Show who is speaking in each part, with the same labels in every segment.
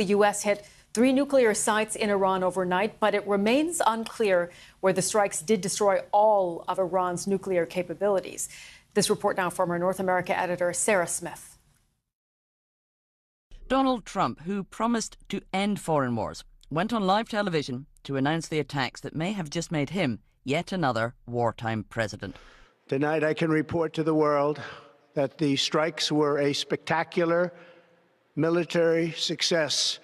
Speaker 1: The U.S. hit 3 nuclear sites in Iran overnight, but it remains unclear where the strikes did destroy all of Iran's nuclear capabilities. This report now from our North America editor, Sarah Smith.
Speaker 2: Donald Trump, who promised to end foreign wars, went on live television to announce the attacks that may have just made him yet another wartime president.
Speaker 3: Tonight I can report to the world that the strikes were a spectacular military success.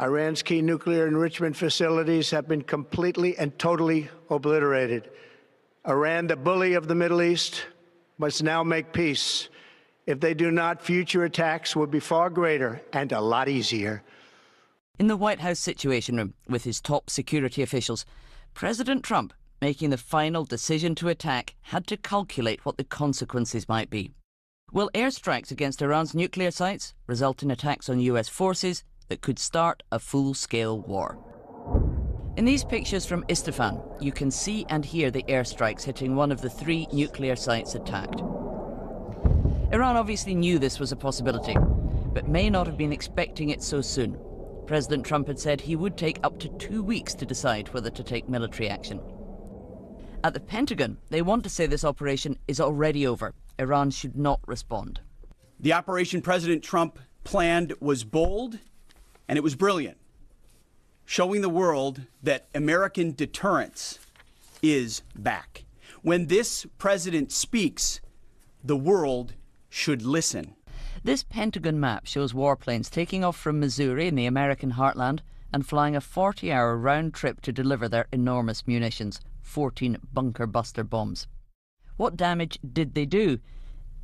Speaker 3: Iran's key nuclear enrichment facilities have been completely and totally obliterated. Iran, the bully of the Middle East, must now make peace. If they do not, future attacks will be far greater and a lot easier.
Speaker 2: In the White House Situation Room with his top security officials, President Trump, making the final decision to attack, had to calculate what the consequences might be. Will airstrikes against Iran's nuclear sites result in attacks on US forces that could start a full-scale war? In these pictures from Isfahan, you can see and hear the airstrikes hitting one of the 3 nuclear sites attacked. Iran obviously knew this was a possibility, but may not have been expecting it so soon. President Trump had said he would take up to 2 weeks to decide whether to take military action. At the Pentagon, they want to say this operation is already over. Iran should not respond.
Speaker 4: The operation President Trump planned was bold, and it was brilliant, showing the world that American deterrence is back. When this president speaks, the world should listen.
Speaker 2: This Pentagon map shows warplanes taking off from Missouri in the American heartland and flying a 40-hour round trip to deliver their enormous munitions, 14 bunker-buster bombs. What damage did they do?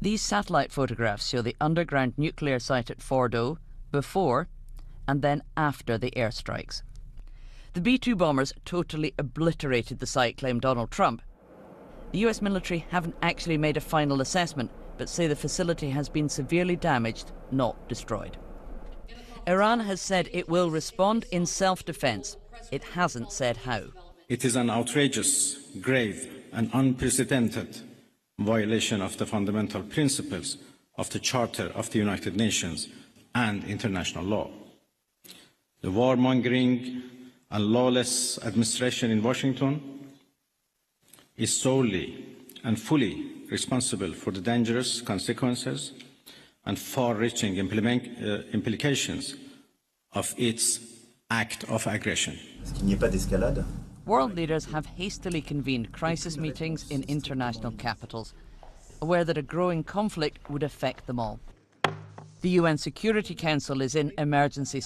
Speaker 2: These satellite photographs show the underground nuclear site at Fordo before and then after the airstrikes. The B-2 bombers totally obliterated the site, claimed Donald Trump. The US military haven't actually made a final assessment, but say the facility has been severely damaged, not destroyed. Iran has said it will respond in self-defense. It hasn't said how.
Speaker 5: It is an outrageous, grave and unprecedented violation of the fundamental principles of the Charter of the United Nations and international law. The warmongering and lawless administration in Washington is solely and fully responsible for the dangerous consequences and far-reaching implications of its act of aggression.
Speaker 2: World leaders have hastily convened crisis meetings in international capitals, aware that a growing conflict would affect them all. The UN Security Council is in emergency